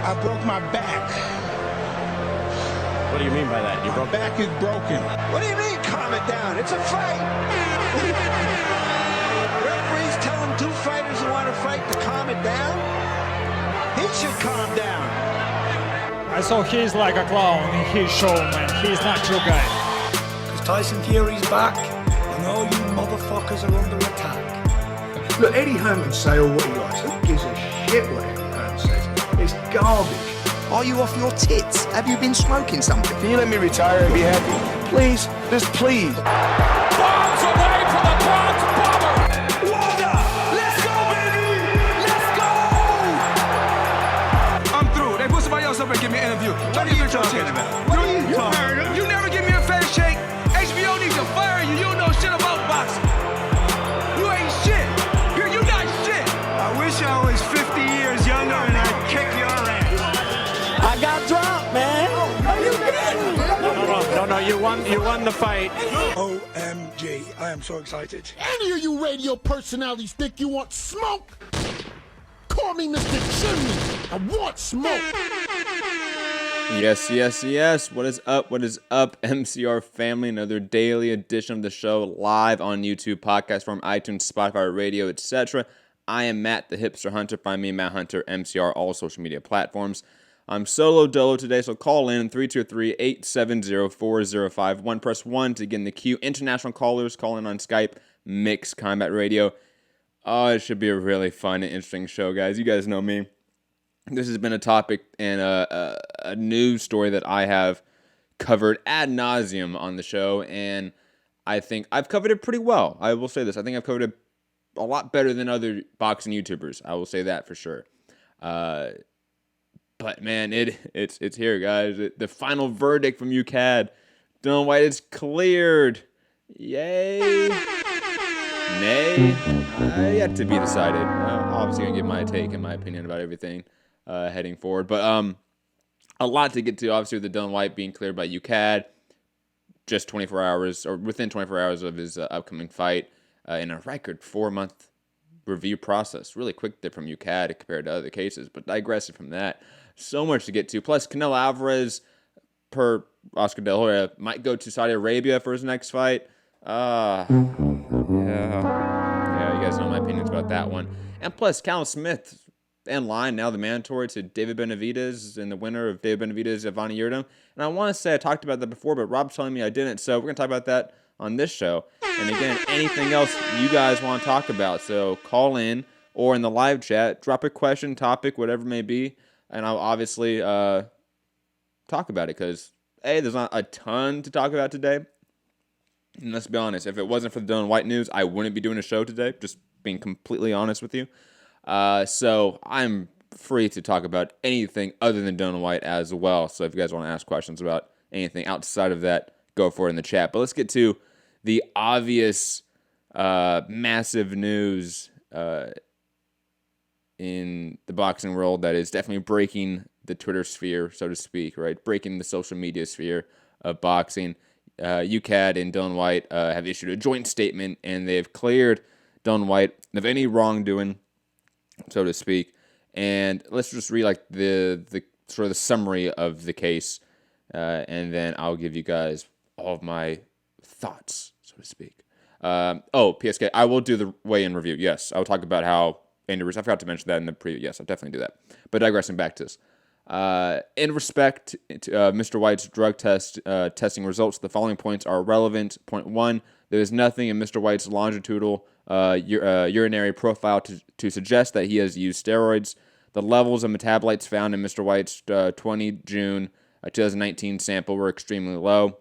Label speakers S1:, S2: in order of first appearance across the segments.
S1: I broke my back.
S2: What do you mean by that?
S1: My back is broken.
S3: What do you mean, calm it down? It's a fight. Referees telling two fighters who want to fight to calm it down? He should calm down.
S4: I saw he's like a clown in his show, man. He's not your guy.
S5: Because Tyson Fury's back, and all you motherfuckers are under attack.
S6: Look, Eddie Hearn can say all what he likes. Who gives a shit what Eddie Hearn says? It's garbage.
S7: Are you off your tits? Have you been smoking something?
S3: Can you let me retire and be happy? Please, just please.
S8: Bombs away from the Bronx Bomber! Wanda! Let's go, baby! Let's go!
S9: I'm through. They put somebody else up and give me an interview.
S3: What are you talking about? What are you talking about?
S9: You never give me a fair shake. HBO needs to fire you. You don't know shit about boxing. You ain't shit. You not shit.
S3: I wish I was 50 years younger and I'd kick your ass.
S8: I got dropped, man. Are you kidding?
S2: No, you won the fight.
S6: OMG, I am so excited.
S10: Any of you radio personalities think you want smoke? Call me Mr. Chimney. I want smoke.
S11: Yes. What is up? MCR family? Another daily edition of the show live on YouTube, podcast form, iTunes, Spotify, radio, etc. I am Matt, the Hipster Hunter. Find me, Matt Hunter, MCR, all social media platforms. I'm solo dolo today, so call in 323-870-4051. Press 1 to get in the queue. International callers, call in on Skype, Mix Combat Radio. Oh, it should be a really fun and interesting show, guys. You guys know me. This has been a topic and a news story that I have covered ad nauseum on the show, and I think I've covered it pretty well. I will say this. I think I've covered it a lot better than other boxing YouTubers. I will say that for sure. But man, it's here, guys. The final verdict from UKAD. Dillian Whyte is cleared. Yay. Nay. Yet to be decided. Obviously gonna give my take and my opinion about everything heading forward. But a lot to get to. Obviously, with the Dillian Whyte being cleared by UKAD just 24 hours, or within 24 hours of his upcoming fight, in a record 4-month review process. Really quick from UKAD compared to other cases, but digressing from that. So much to get to. Plus, Canelo Alvarez, per Oscar De La Hoya, might go to Saudi Arabia for his next fight. Yeah, you guys know my opinions about that one. And plus, Callum Smith in line, now the mandatory to David Benavidez, and the winner of David Benavidez, Ivani Yildirim. And I want to say I talked about that before, but Rob's telling me I didn't, so we're going to talk about that on this show. And again, anything else you guys want to talk about, so call in or in the live chat, drop a question, topic, whatever it may be, and I'll obviously talk about it, because there's not a ton to talk about today. And let's be honest, if it wasn't for the Dillian Whyte news, I wouldn't be doing a show today, just being completely honest with you. So I'm free to talk about anything other than Dillian Whyte as well. So if you guys want to ask questions about anything outside of that, go for it in the chat. But let's get to the obvious massive news in the boxing world that is definitely breaking the Twitter sphere, so to speak, right? Breaking the social media sphere of boxing. UKAD and Dillian Whyte have issued a joint statement, and they've cleared Dillian Whyte of any wrongdoing, so to speak. And let's just read like the sort of the summary of the case, and then I'll give you guys all of my thoughts, so to speak. PSK, I will do the weigh-in review. Yes, I will talk about how Andy Ruiz, I forgot to mention that in the preview. Yes, I'll definitely do that. But digressing back to this. In respect to Mr. Whyte's drug testing results, the following points are relevant. Point 1, there is nothing in Mr. Whyte's longitudinal urinary profile to suggest that he has used steroids. The levels of metabolites found in Mr. Whyte's 20 June 2019 sample were extremely low.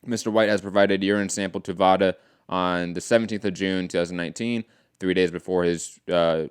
S11: Mr. Whyte has provided a urine sample to VADA on the 17th of June 2019, 3 days before his June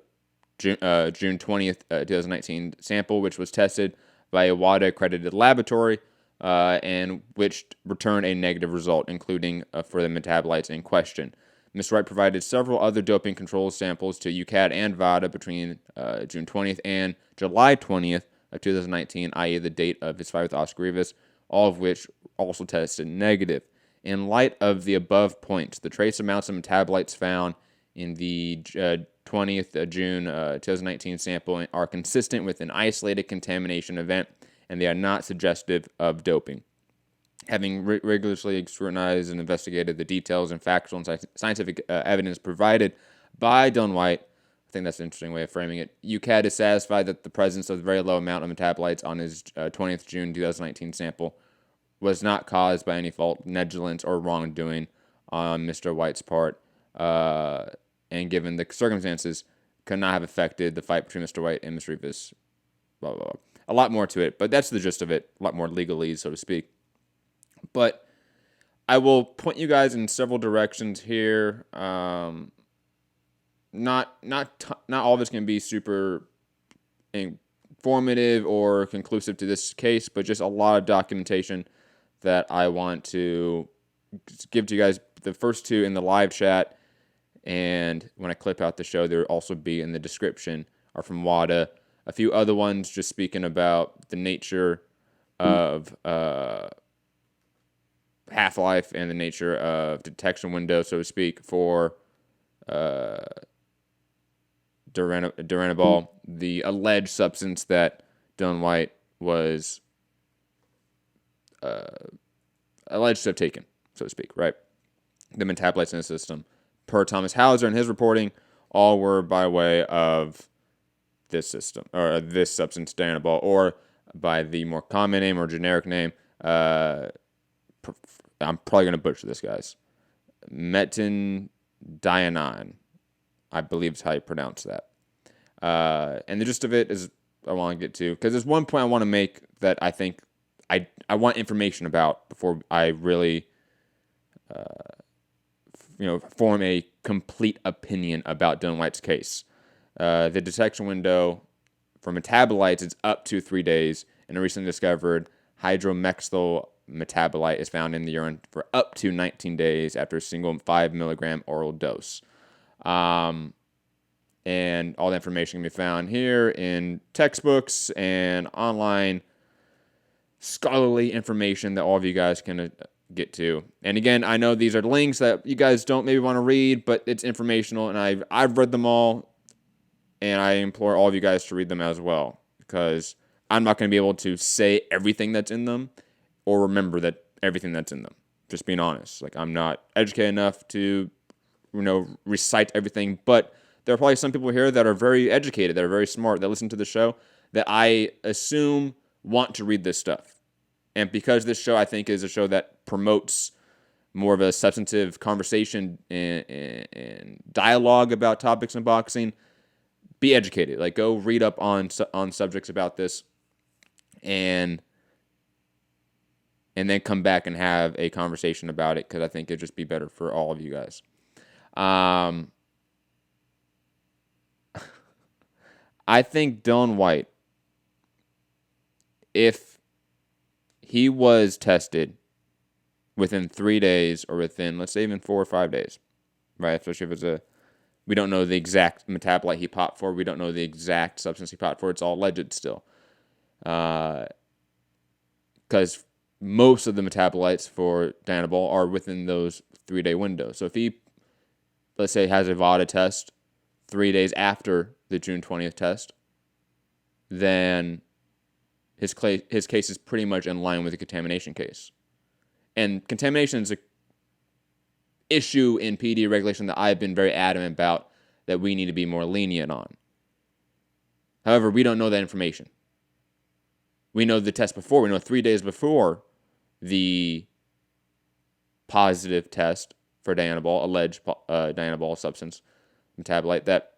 S11: 20th, 2019 sample, which was tested by a WADA-accredited laboratory, and which returned a negative result, including for the metabolites in question. Mr. Whyte provided several other doping control samples to UKAD and VADA between June 20th and July 20th of 2019, i.e. the date of his fight with Oscar Rivas, all of which also tested negative. In light of the above points, the trace amounts of metabolites found in the 20th of June 2019 sample are consistent with an isolated contamination event, and they are not suggestive of doping. Having rigorously scrutinized and investigated the details and factual and scientific evidence provided by Dillian Whyte, I think that's an interesting way of framing it, UKAD is satisfied that the presence of a very low amount of metabolites on his 20th June 2019 sample was not caused by any fault, negligence, or wrongdoing on Mr. Whyte's part, and given the circumstances, could not have affected the fight between Mr. Whyte and Mr. Ruiz. Blah, blah, blah. A lot more to it, but that's the gist of it. A lot more legalese, so to speak. But I will point you guys in several directions here. Not all of it's going to be super informative or conclusive to this case, but just a lot of documentation that I want to give to you guys. The first two in the live chat, and when I clip out the show, there will also be in the description, are from WADA. A few other ones just speaking about the nature of half-life and the nature of detection window, so to speak, for Duranabol, the alleged substance that Dillian Whyte was alleged to have taken, so to speak, right? The metabolites in the system. Per Thomas Hauser and his reporting, all were by way of this system, or this substance, Duranabol, or by the more common name or generic name, I'm probably going to butcher this, guys, metindionine, I believe is how you pronounce that. And the gist of it is I want to get to, because there's one point I want to make that I think I want information about before I really form a complete opinion about Dillian Whyte's case. The detection window for metabolites is up to 3 days, and a recently discovered hydromexyl metabolite is found in the urine for up to 19 days after a single 5 milligram oral dose. And all the information can be found here in textbooks and online scholarly information that all of you guys can get to. And again, I know these are links that you guys don't maybe want to read, but it's informational, and I've read them all, and I implore all of you guys to read them as well, because I'm not going to be able to say everything that's in them or remember that everything that's in them. Just being honest. Like, I'm not educated enough to, recite everything, but there are probably some people here that are very educated, that are very smart, that listen to the show, that I assume want to read this stuff. And because this show, I think, is a show that promotes more of a substantive conversation and dialogue about topics in boxing, be educated. Like, go read up on subjects about this, and then come back and have a conversation about it, because I think it'd just be better for all of you guys. I think Dillian Whyte, if he was tested within 3 days, or within, let's say, even 4 or 5 days, right? Especially if it's we don't know the exact metabolite he popped for. We don't know the exact substance he popped for. It's all alleged still. Because most of the metabolites for Duranabol are within those 3 day windows. So if he, let's say, has a VADA test 3 days after the June 20th test, then his case is pretty much in line with the contamination case. And contamination is an issue in PD regulation that I've been very adamant about, that we need to be more lenient on. However, we don't know that information. We know the test before. We know 3 days before the positive test for Duranabol, alleged Duranabol substance metabolite, that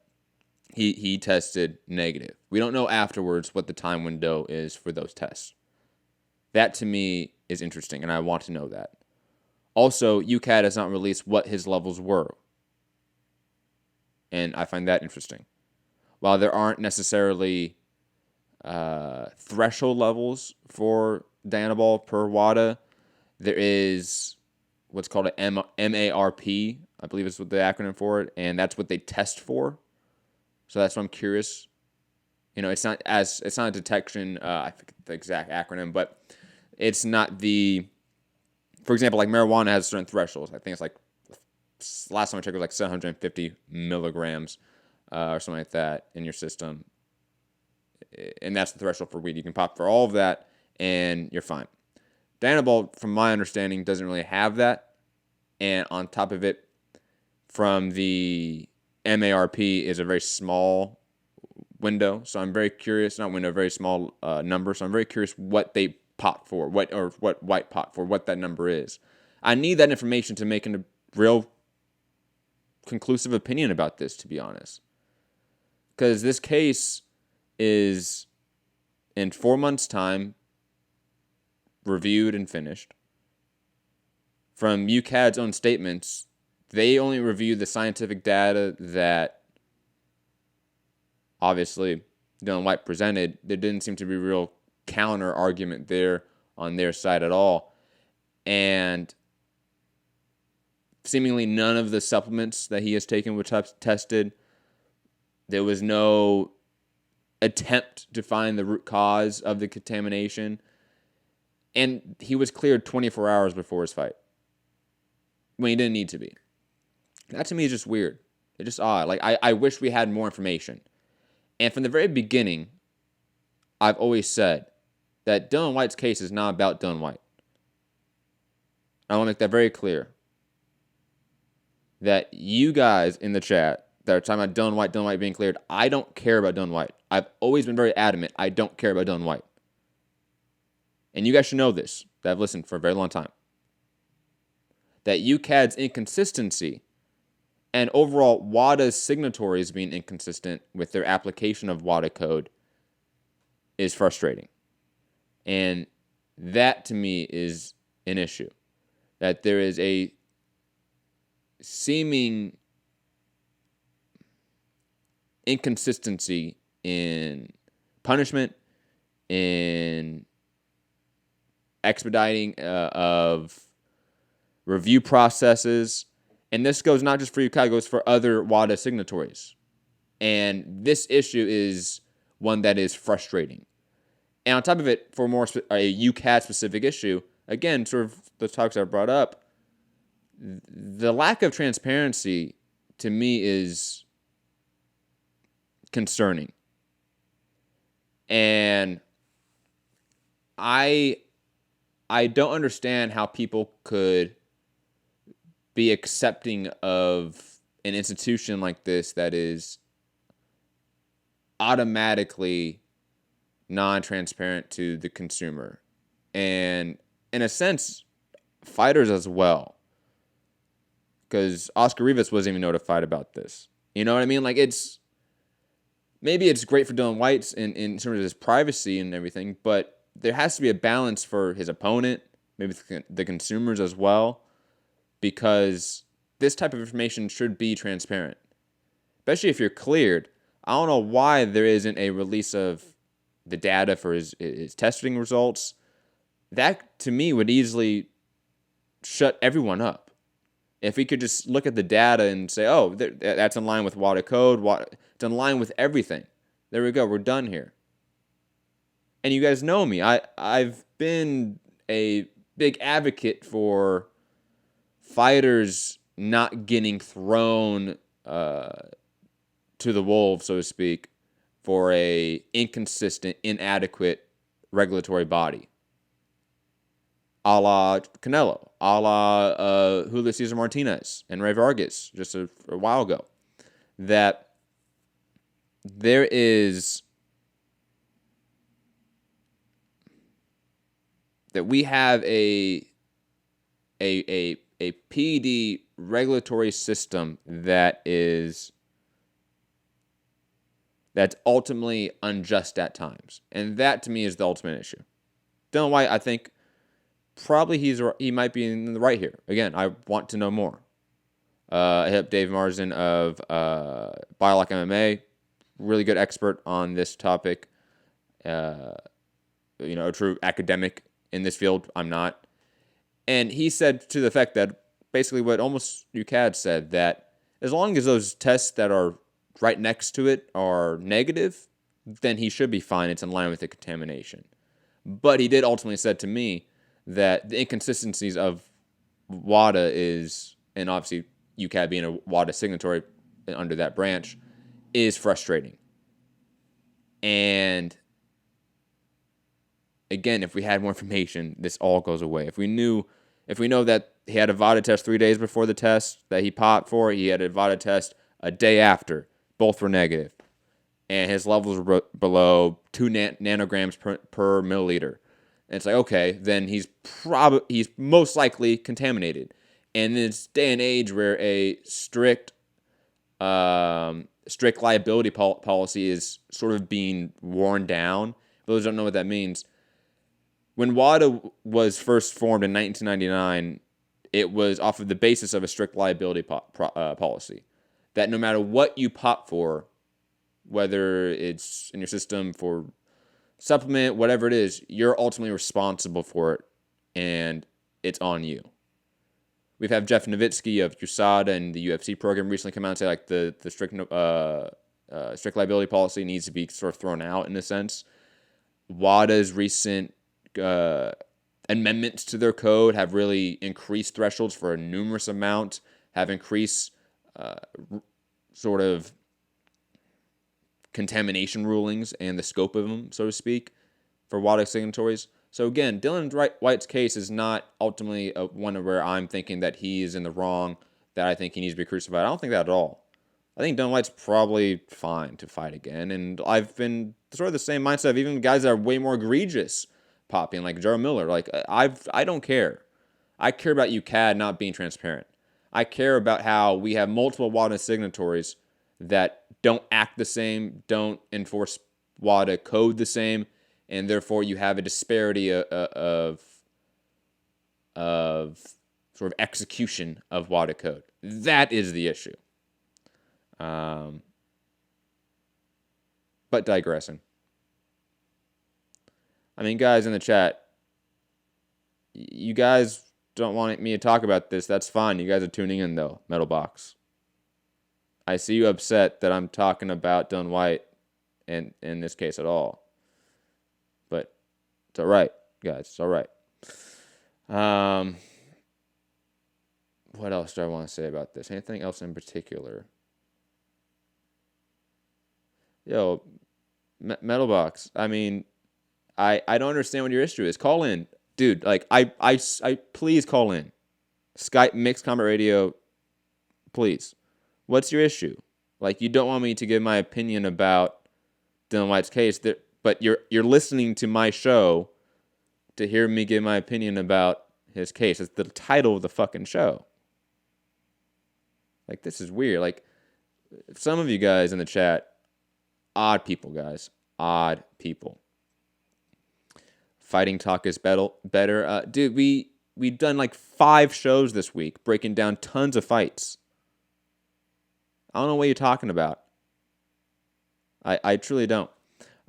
S11: he tested negative. We don't know afterwards what the time window is for those tests. That, to me, is interesting, and I want to know that. Also, UKAD has not released what his levels were, and I find that interesting. While there aren't necessarily threshold levels for Duranabol per WADA, there is what's called an MARP, I believe is what the acronym for it, and that's what they test for. So that's what I'm curious. It's not a detection, I forget the exact acronym, but it's not for example, like marijuana has certain thresholds. I think it's like, last time I checked, it was like 750 milligrams or something like that in your system. And that's the threshold for weed. You can pop for all of that, and you're fine. Dianabol, from my understanding, doesn't really have that. And on top of it, from the MARP is a very small window. So I'm very curious, not window, very small number. So I'm very curious what they pop for, what Whyte pop for, what that number is. I need that information to make a real conclusive opinion about this, to be honest. Because this case is in 4 months' time reviewed and finished. From UKAD's own statements, they only reviewed the scientific data that obviously Dillian Whyte presented. There didn't seem to be a real counter argument there on their side at all. And seemingly none of the supplements that he has taken were tested. There was no attempt to find the root cause of the contamination. And he was cleared 24 hours before his fight, when he didn't need to be. That to me is just weird. It's just odd. Like, I wish we had more information. And from the very beginning, I've always said that Dillian Whyte's case is not about Dillian Whyte. I want to make that very clear. That you guys in the chat that are talking about Dillian Whyte being cleared, I don't care about Dillian Whyte. I've always been very adamant. I don't care about Dillian Whyte. And you guys should know this, that I've listened for a very long time. That UKAD's inconsistency and overall WADA's signatories being inconsistent with their application of WADA code is frustrating. And that to me is an issue. That there is a seeming inconsistency in punishment, in expediting of review processes. And this goes not just for UKAD, it goes for other WADA signatories. And this issue is one that is frustrating. And on top of it, for more a UKAD-specific issue, again, sort of the topics I brought up, the lack of transparency, to me, is concerning. And I don't understand how people could be accepting of an institution like this that is automatically non-transparent to the consumer. And in a sense, fighters as well. Because Oscar Rivas wasn't even notified about this. You know what I mean? Like, maybe it's great for Dillian Whyte in terms of his privacy and everything, but there has to be a balance for his opponent, maybe the consumers as well, because this type of information should be transparent. Especially if you're cleared. I don't know why there isn't a release of the data for his testing results. That, to me, would easily shut everyone up. If we could just look at the data and say, oh, that's in line with WADA code, it's in line with everything. There we go, we're done here. And you guys know me. I've been a big advocate for fighters not getting thrown to the wolves, so to speak, for a inconsistent, inadequate regulatory body. A la Canelo, a la Julio Cesar Martinez and Ray Vargas just a while ago. That there is... that we have a PD regulatory system that's ultimately unjust at times. And that, to me, is the ultimate issue. Dillian Whyte, I think, probably he might be in the right here. Again, I want to know more. I hit up Dave Marsden of Biolock MMA, really good expert on this topic. A true academic in this field. I'm not. And he said to the effect that basically what almost UKAD said, that as long as those tests that are right next to it are negative, then he should be fine. It's in line with the contamination. But he did ultimately said to me that the inconsistencies of WADA is, and obviously UKAD being a WADA signatory under that branch, is frustrating. And again, if we had more information, this all goes away. If we know that he had a VADA test 3 days before the test that he popped for, he had a VADA test a day after, both were negative, and his levels were below 2 nanograms per milliliter. And it's like, okay, then he's most likely contaminated. And in this day and age where a strict liability policy is sort of being worn down, for those who don't know what that means, when WADA was first formed in 1999, it was off of the basis of a strict liability policy. That no matter what you pop for, whether it's in your system for supplement, whatever it is, you're ultimately responsible for it, and it's on you. We've had Jeff Nowitzki of USADA and the UFC program recently come out and say like the strict liability policy needs to be sort of thrown out in a sense. WADA's recent amendments to their code have really increased thresholds for a numerous amount, have increased sort of contamination rulings and the scope of them, so to speak, for WADA signatories. So again, Dillian Whyte's case is not ultimately one where I'm thinking that he is in the wrong, that I think he needs to be crucified. I don't think that at all. I think Dillian Whyte's probably fine to fight again, and I've been sort of the same mindset of even guys that are way more egregious popping, like Jarrell Miller. Like I don't care. I care about UKAD not being transparent. I care about how we have multiple WADA signatories that don't act the same, don't enforce WADA code the same, and therefore you have a disparity of sort of execution of WADA code. That is the issue. But digressing. I mean, guys in the chat, you guys don't want me to talk about this. That's fine. You guys are tuning in, though, Metal Box. I see you upset that I'm talking about Dillian Whyte in this case at all. But it's all right, guys. It's all right. What else do I want to say about this? Anything else in particular? Yo, Metal Box. I mean, I don't understand what your issue is. Call in. Dude, like, I please call in. Skype, Mixed Combat Radio, please. What's your issue? Like, you don't want me to give my opinion about Dillian Whyte's case, but you're listening to my show to hear me give my opinion about his case. It's the title of the fucking show. Like, this is weird. Like, some of you guys in the chat, odd people, guys. Odd people. Fighting talk is better. Dude, we've done like 5 shows this week, breaking down tons of fights. I don't know what you're talking about. I truly don't.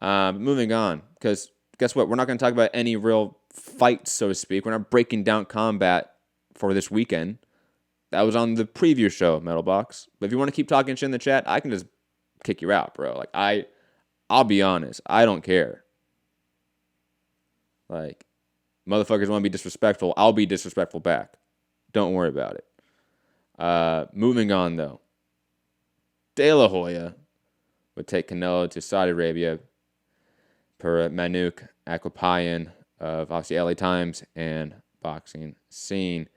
S11: Moving on, because guess what? We're not going to talk about any real fights, so to speak. We're not breaking down combat for this weekend. That was on the preview show, Metal Box. But if you want to keep talking shit in the chat, I can just kick you out, bro. Like, I'll be honest. I don't care. Like, motherfuckers want to be disrespectful. I'll be disrespectful back. Don't worry about it. Moving on, though. De La Hoya would take Canelo to Saudi Arabia per Manuk Akwapayan of obviously LA Times and Boxing Scene.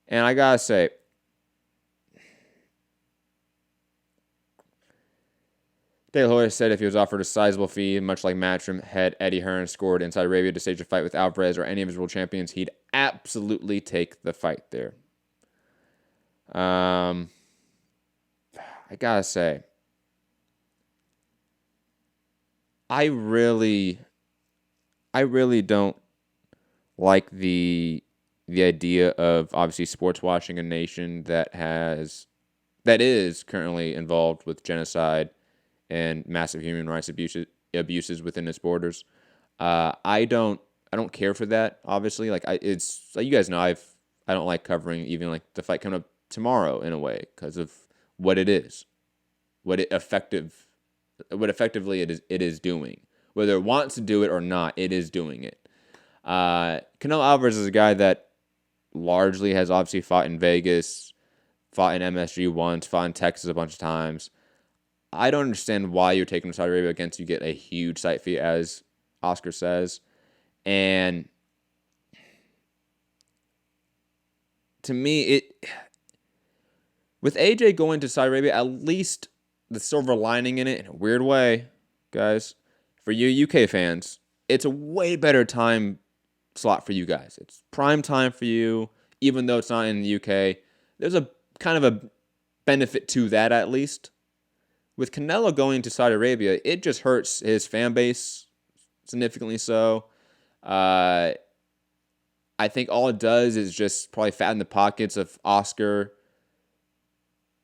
S11: And I gotta say, De La Hoya said if he was offered a sizable fee, much like Matchroom head Eddie Hearns scored in Saudi Arabia to stage a fight with Alvarez or any of his world champions, he'd absolutely take the fight there. I gotta say, I really don't like the idea of obviously sports washing a nation that is currently involved with genocide and massive human rights abuses within its borders. I don't care for that. Obviously, like it's like you guys know, I don't like covering even like the fight coming up tomorrow in a way because of what it is, what effectively it is doing. Whether it wants to do it or not, it is doing it. Canelo Alvarez is a guy that largely has obviously fought in Vegas, fought in MSG once, fought in Texas a bunch of times. I don't understand why you're taking Saudi Arabia against you get a huge site fee, as Oscar says. And to me, with AJ going to Saudi Arabia, at least the silver lining in it, in a weird way, guys, for you UK fans, it's a way better time slot for you guys. It's prime time for you, even though it's not in the UK. There's a kind of a benefit to that, at least. With Canelo going to Saudi Arabia, it just hurts his fan base significantly so. I think all it does is just probably fatten the pockets of Oscar,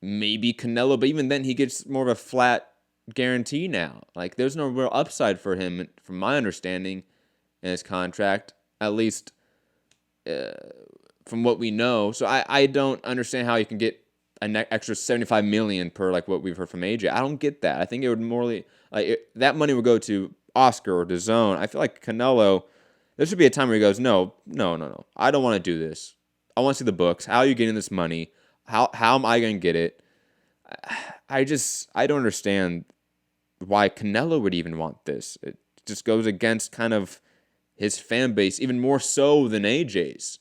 S11: maybe Canelo, but even then he gets more of a flat guarantee now. Like, there's no real upside for him, from my understanding, in his contract, at least from what we know. So I don't understand how you can get an extra $75 million per, like, what we've heard from AJ. I don't get that. I think it would more that money would go to Oscar or DAZN. I feel like Canelo, there should be a time where he goes, no, I don't want to do this. I want to see the books. How are you getting this money? How am I going to get it? I don't understand why Canelo would even want this. It just goes against kind of his fan base, even more so than AJ's.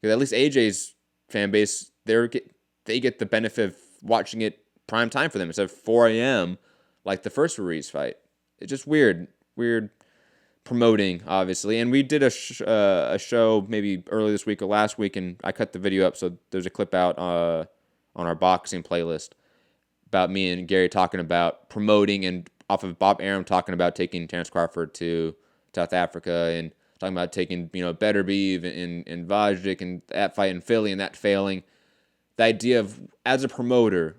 S11: Because at least AJ's fan base, they get the benefit of watching it prime time for them instead of 4 a.m. like the first Ruiz fight. It's just weird promoting, obviously. And we did a show maybe early this week or last week, and I cut the video up, so there's a clip out on our boxing playlist about me and Gary talking about promoting, and off of Bob Arum talking about taking Terence Crawford to South Africa, and talking about taking, Beterbiev and Vajic and that fight in Philly and that failing. The idea of, as a promoter,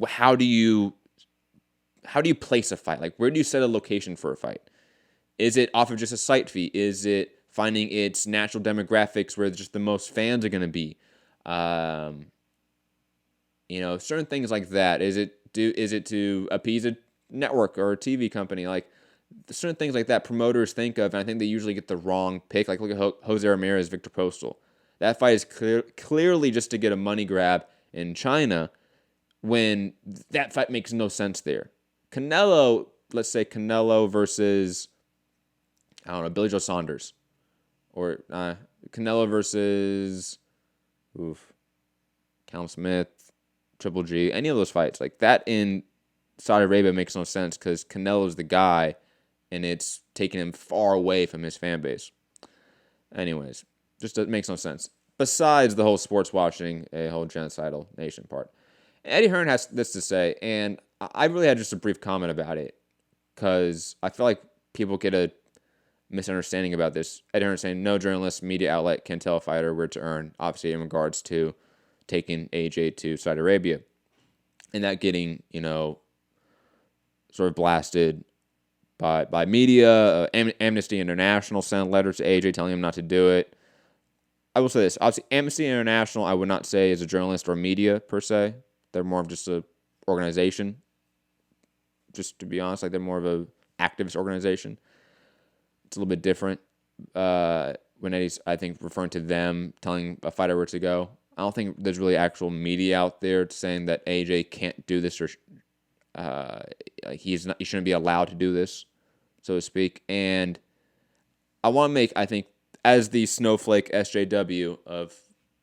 S11: how do you place a fight? Like, where do you set a location for a fight? Is it off of just a site fee? Is it finding its natural demographics where just the most fans are going to be? Certain things like that. Is it to appease a network or a TV company? Like, certain things like that promoters think of, and I think they usually get the wrong pick. Like, look at Jose Ramirez, Victor Postal. That fight is clearly just to get a money grab in China, when that fight makes no sense there. Canelo, let's say Canelo versus, I don't know, Billy Joe Saunders. Or Canelo versus, Callum Smith, Triple G, any of those fights. Like, that in Saudi Arabia makes no sense because Canelo's the guy, and it's taking him far away from his fan base. Anyways, just it makes no sense. Besides the whole sports watching, a whole genocidal nation part. Eddie Hearn has this to say, and I really had just a brief comment about it, because I feel like people get a misunderstanding about this. Eddie Hearn saying, no journalist, media outlet can tell a fighter where to earn, obviously in regards to taking AJ to Saudi Arabia. And that getting, sort of blasted by media. Amnesty International sent letters to AJ telling him not to do it. I will say this. Obviously, Amnesty International, I would not say is a journalist or media, per se. They're more of just a organization. Just to be honest, like, they're more of a activist organization. It's a little bit different. When Eddie's, I think, referring to them telling a fighter where to go. I don't think there's really actual media out there saying that AJ can't do this, or he shouldn't be allowed to do this, so to speak. And I want to make, I think, as the snowflake SJW of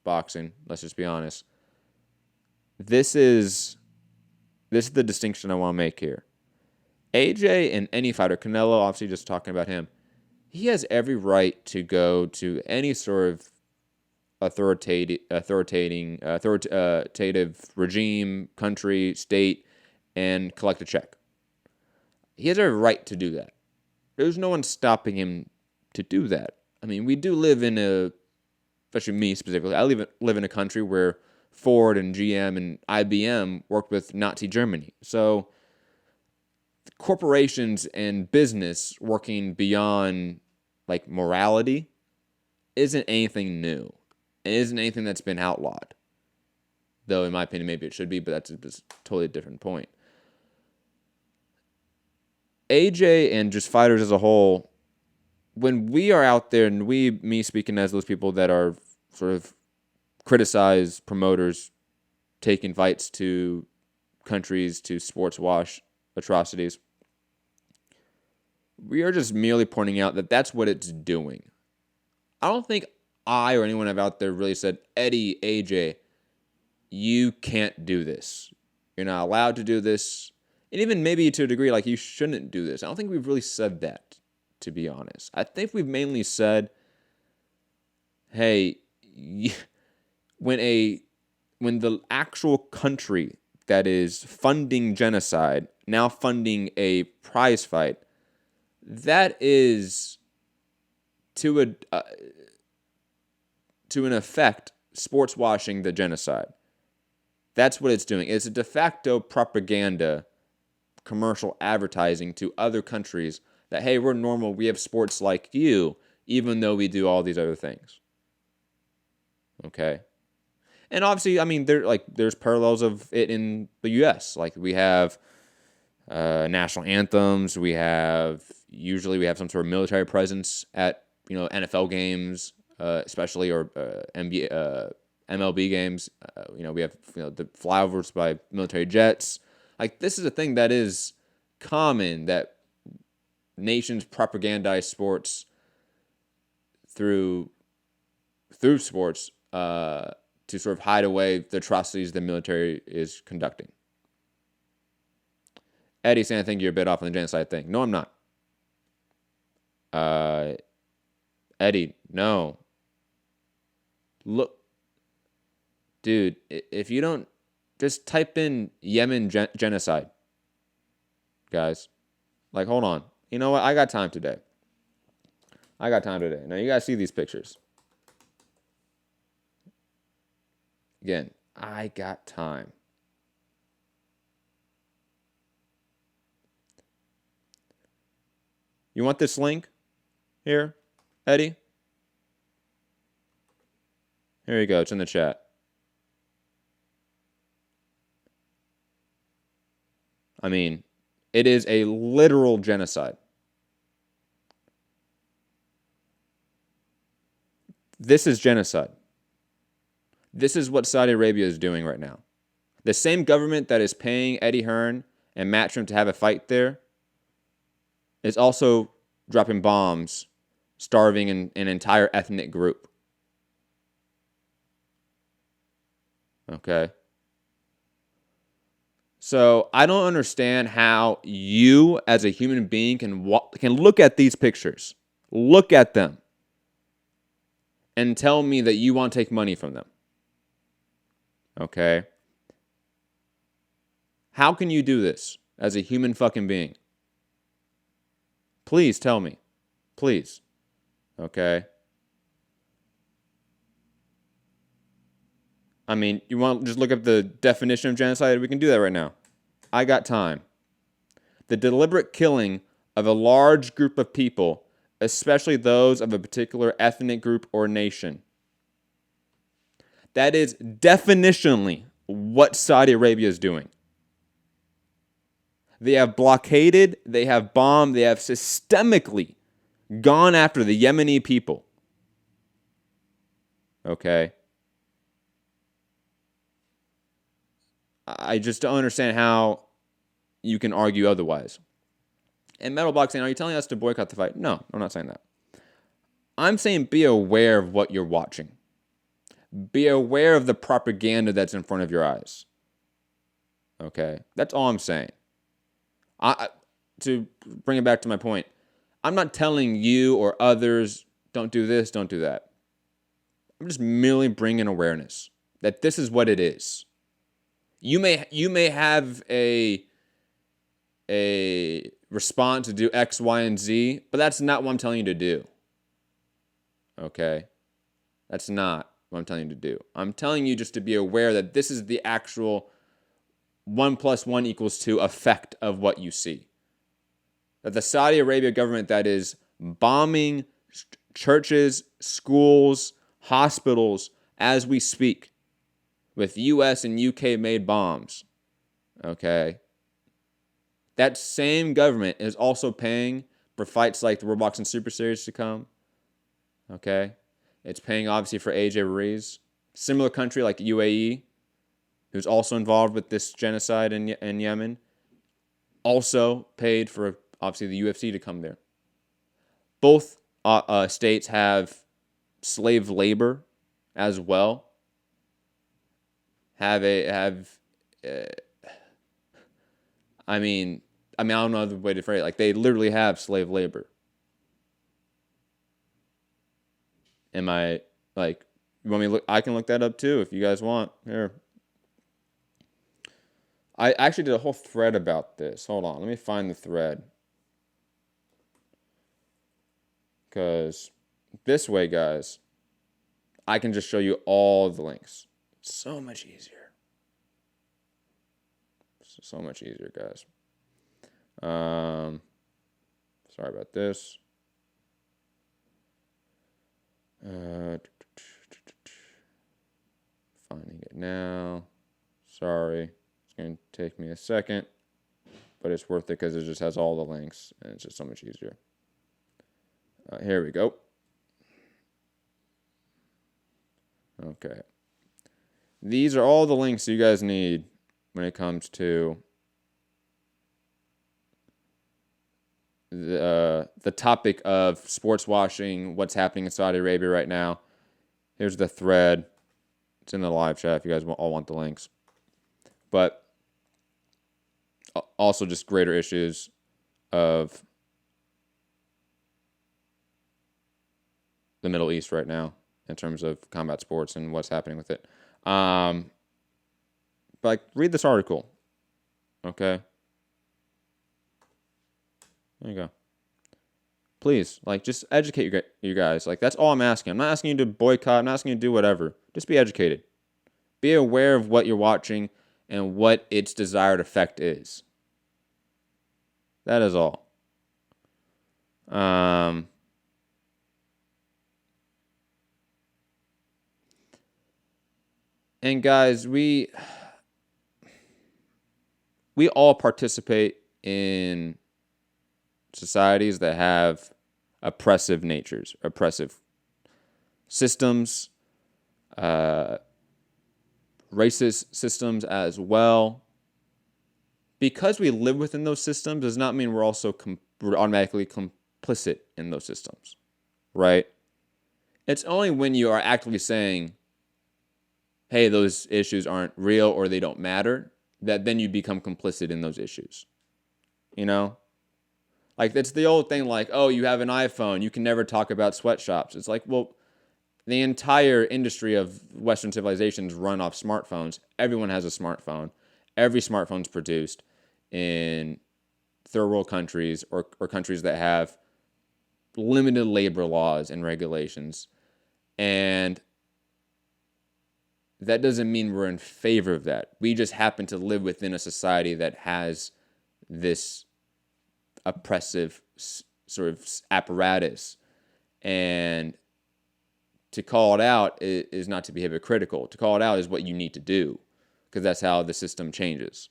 S11: boxing, let's just be honest, this is the distinction I want to make here. AJ and any fighter, Canelo, obviously just talking about him, he has every right to go to any sort of authoritative regime, country, state, and collect a check. He has every right to do that. There's no one stopping him to do that. I mean, we do live in especially me specifically, I live in a country where Ford and GM and IBM worked with Nazi Germany. So corporations and business working beyond, like, morality isn't anything new. It isn't anything that's been outlawed. Though, in my opinion, maybe it should be, but that's a totally different point. AJ and just fighters as a whole, when we are out there, and me speaking as those people that are sort of criticize promoters taking fights to countries to sports wash atrocities. We are just merely pointing out that that's what it's doing. I don't think I or anyone out there really said, Eddie, AJ, you can't do this. You're not allowed to do this. And even maybe to a degree, like, you shouldn't do this. I don't think we've really said that, to be honest. I think we've mainly said, hey, when the actual country that is funding genocide, now funding a prize fight, that is to an effect sports washing the genocide. That's what it's doing. It's a de facto propaganda, commercial advertising to other countries that, hey, we're normal, we have sports like you, even though we do all these other things. Okay? And obviously, I mean, there's parallels of it in the U.S. Like, we have national anthems. Usually we have some sort of military presence at, NFL games, especially, or NBA, MLB games. We have the flyovers by military jets. Like, this is a thing that is common, that nations propagandize sports through sports to sort of hide away the atrocities the military is conducting. Eddie saying, I think you're a bit off on the genocide thing. No, I'm not. Eddie, no. Look, dude, if you don't, just type in Yemen genocide. Guys, like, hold on. You know what? I got time today. Now, you guys see these pictures. Again, I got time. You want this link here, Eddie? Here you go. It's in the chat. I mean, it is a literal genocide. This is genocide. This is what Saudi Arabia is doing right now. The same government that is paying Eddie Hearn and Matchroom to have a fight there is also dropping bombs, starving an entire ethnic group. Okay? So I don't understand how you, as a human being, can look at these pictures, look at them, and tell me that you want to take money from them. Okay? How can you do this as a human fucking being? Please tell me. Please. Okay? I mean, you want to just look up the definition of genocide? We can do that right now. I got time. The deliberate killing of a large group of people, especially those of a particular ethnic group or nation. That is definitionally what Saudi Arabia is doing. They have blockaded, they have bombed, they have systemically gone after the Yemeni people. Okay? I just don't understand how you can argue otherwise. And Metalbox saying, are you telling us to boycott the fight? No, I'm not saying that. I'm saying be aware of what you're watching. Be aware of the propaganda that's in front of your eyes. Okay? That's all I'm saying. To bring it back to my point, I'm not telling you or others, don't do this, don't do that. I'm just merely bringing awareness that this is what it is. You may have a response to do X, Y, and Z, but that's not what I'm telling you to do. Okay? That's not what I'm telling you to do. I'm telling you just to be aware that this is the actual 1 + 1 = 2 effect of what you see. That the Saudi Arabia government that is bombing churches, schools, hospitals as we speak with US and UK made bombs. Okay? That same government is also paying for fights like the World Boxing Super Series to come. Okay? It's paying obviously for AJ Ruiz. Similar country like UAE. who's also involved with this genocide in Yemen, also paid for, obviously, the UFC to come there. Both states have slave labor as well. I don't know the way to phrase it. Like, they literally have slave labor. Am I, like, you want me to look? I can look that up too if you guys want. Here. I actually did a whole thread about this. Hold on. Let me find the thread. Because this way, guys, I can just show you all the links. It's so much easier. So much easier, guys. Sorry about this. Finding it now. Sorry. It's going to take me a second. But it's worth it because it just has all the links. And it's just so much easier. Here we go. Okay. These are all the links you guys need when it comes to the topic of sports washing, what's happening in Saudi Arabia right now. Here's the thread. It's in the live chat if you guys all want the links. But also just greater issues of the Middle East right now in terms of combat sports and what's happening with it. But like, read this article. Okay. There you go. Please, like, just educate you guys. Like, that's all I'm asking. I'm not asking you to boycott. I'm not asking you to do whatever. Just be educated. Be aware of what you're watching and what its desired effect is. That is all. And guys, we all participate in societies that have oppressive natures, oppressive systems, racist systems as well. Because we live within those systems does not mean we're automatically complicit in those systems, right? It's only when you are actively saying, hey, those issues aren't real or they don't matter, that then you become complicit in those issues. You know? Like, it's the old thing like, oh, you have an iPhone, you can never talk about sweatshops. It's like, well, the entire industry of Western civilizations run off smartphones. Everyone has a smartphone. Every smartphone's produced in third world countries or countries that have limited labor laws and regulations. And that doesn't mean we're in favor of that. We just happen to live within a society that has this oppressive sort of apparatus. And to call it out is not to be hypocritical. To call it out is what you need to do, because that's how the system changes.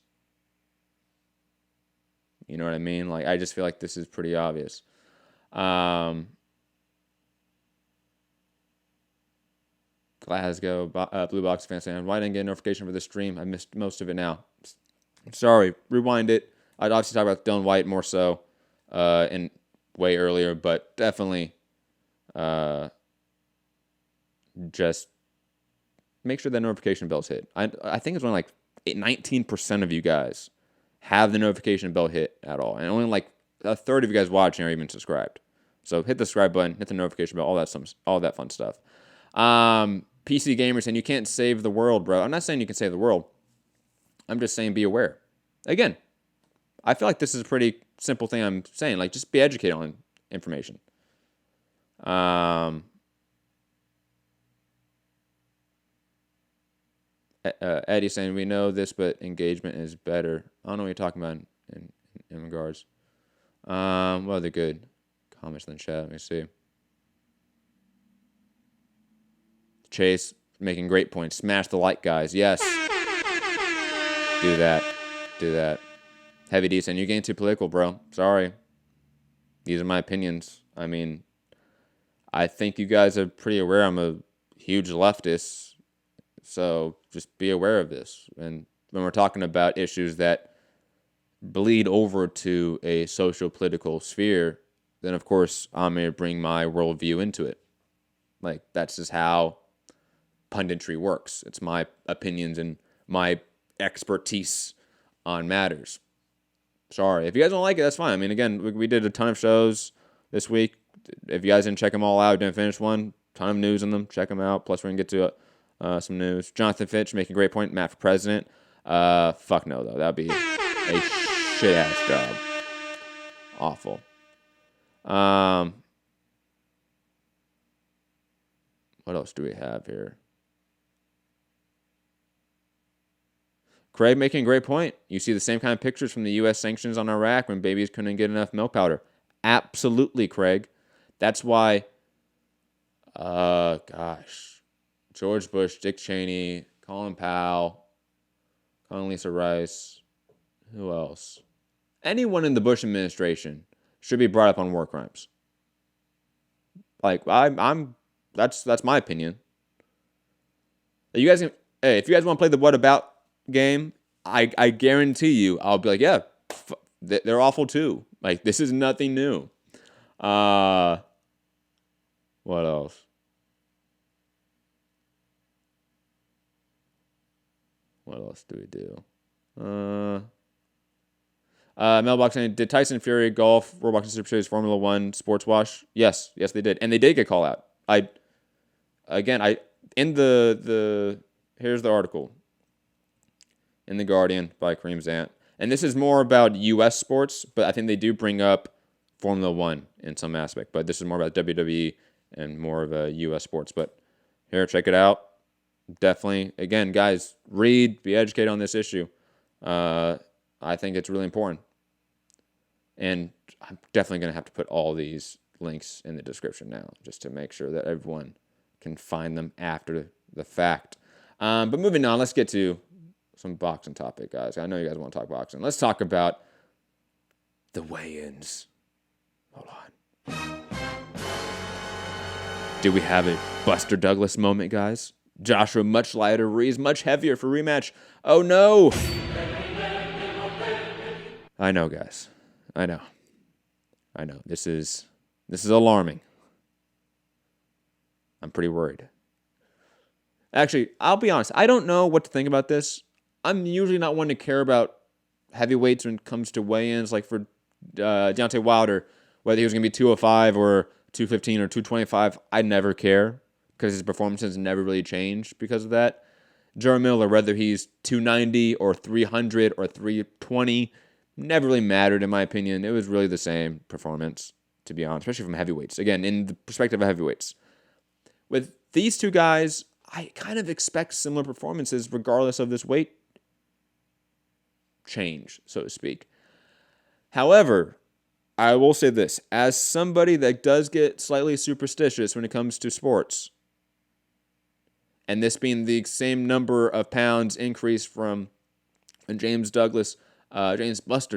S11: You know what I mean? Like, I just feel like this is pretty obvious. Glasgow, Blue Box fan saying, why didn't I get a notification for the stream? I missed most of it now. Sorry, rewind it. I'd obviously talk about Dillian Whyte more so and way earlier, but definitely just make sure that notification bell's hit. I think it's when like 19% of you guys have the notification bell hit at all, and only like a third of you guys watching are even subscribed. So hit the subscribe button, hit the notification bell, all that fun stuff. PC Gamer saying, you can't save the world, bro. I'm not saying you can save the world. I'm just saying be aware. Again, I feel like this is a pretty simple thing I'm saying. Like, just be educated on information. Eddie saying, we know this, but engagement is better. I don't know what you're talking about in regards. Well, they're good. Comments in the chat. Let me see. Chase making great points. Smash the like, guys. Yes. Do that. Do that. Heavy D saying, you're getting too political, bro. Sorry. These are my opinions. I mean, I think you guys are pretty aware I'm a huge leftist. So just be aware of this. And when we're talking about issues that bleed over to a social-political sphere, then of course I'm going to bring my worldview into it. Like, that's just how punditry works. It's my opinions and my expertise on matters. Sorry. If you guys don't like it, that's fine. I mean, again, we did a ton of shows this week. If you guys didn't check them all out, didn't finish one, ton of news in them. Check them out. Plus, we're going to get to some news. Jonathan Fitch making a great point. Matt for president. Fuck no, though. That would be a shit-ass job. Awful. What else do we have here? Craig making a great point. You see the same kind of pictures from the U.S. sanctions on Iraq when babies couldn't get enough milk powder. Absolutely, Craig. That's why, George Bush, Dick Cheney, Colin Powell, Condoleezza Rice, who else? Anyone in the Bush administration should be brought up on war crimes. Like, that's my opinion. You guys, if you guys want to play the what about game, I guarantee you, I'll be like, yeah, they're awful too. Like, this is nothing new. What else? What else do we do? Mailbox saying, did Tyson Fury golf World Boxing Super Series Formula 1 sports wash? Yes, they did. And they did get called out. Here's the article in The Guardian by Kareem Zant. And this is more about U.S. sports, but I think they do bring up Formula 1 in some aspect. But this is more about WWE and more of a U.S. sports. But here, check it out. Definitely, again, guys, read, be educated on this issue. I think it's really important. And I'm definitely going to have to put all these links in the description now, just to make sure that everyone can find them after the fact. But moving on, let's get to some boxing topic, guys. I know you guys want to talk boxing. Let's talk about the weigh-ins. Hold on. Do we have a Buster Douglas moment, guys? Joshua much lighter, Ruiz much heavier for rematch. Oh no! I know, guys. I know. This is alarming. I'm pretty worried. Actually, I'll be honest. I don't know what to think about this. I'm usually not one to care about heavyweights when it comes to weigh-ins. Like for Deontay Wilder, whether he was going to be 205 or 215 or 225, I never care because his performances never really changed because of that. Jeremy Miller, whether he's 290 or 300 or 320, never really mattered in my opinion. It was really the same performance, to be honest, especially from heavyweights. Again, in the perspective of heavyweights. With these two guys, I kind of expect similar performances regardless of this weight change, so to speak. However, I will say this. As somebody that does get slightly superstitious when it comes to sports, and this being the same number of pounds increase from James Buster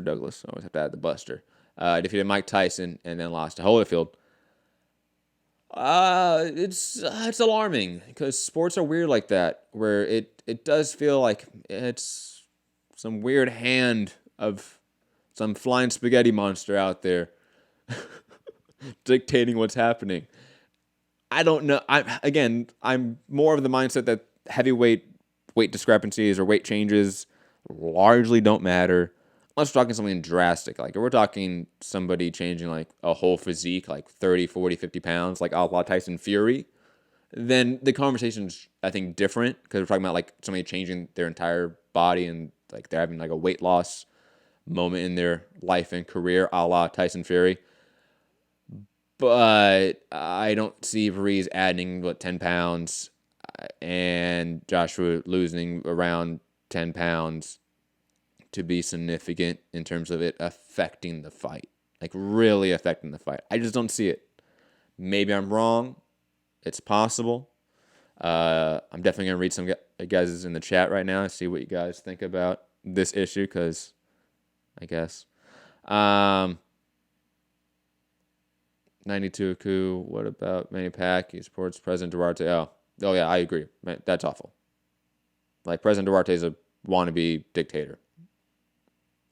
S11: Douglas, I always have to add the Buster, defeated Mike Tyson and then lost to Holyfield. It's alarming because sports are weird like that, where it does feel like it's some weird hand of some flying spaghetti monster out there dictating what's happening. I don't know. I'm more of the mindset that heavyweight weight discrepancies or weight changes largely don't matter. Unless we're talking something drastic. Like, if we're talking somebody changing, like, a whole physique, like 30, 40, 50 pounds, like a la Tyson Fury, then the conversation's, I think, different because we're talking about, like, somebody changing their entire body and, like, they're having, like, a weight loss moment in their life and career a la Tyson Fury. But I don't see Ruiz adding, 10 pounds and Joshua losing around 10 pounds to be significant in terms of it affecting the fight. Like, really affecting the fight. I just don't see it. Maybe I'm wrong. It's possible. I'm definitely going to read some guys in the chat right now and see what you guys think about this issue, because I guess. 92 coup. What about Manny Pacquiao? He supports President Duarte. Oh yeah, I agree. That's awful. Like, President Duarte is a wannabe dictator.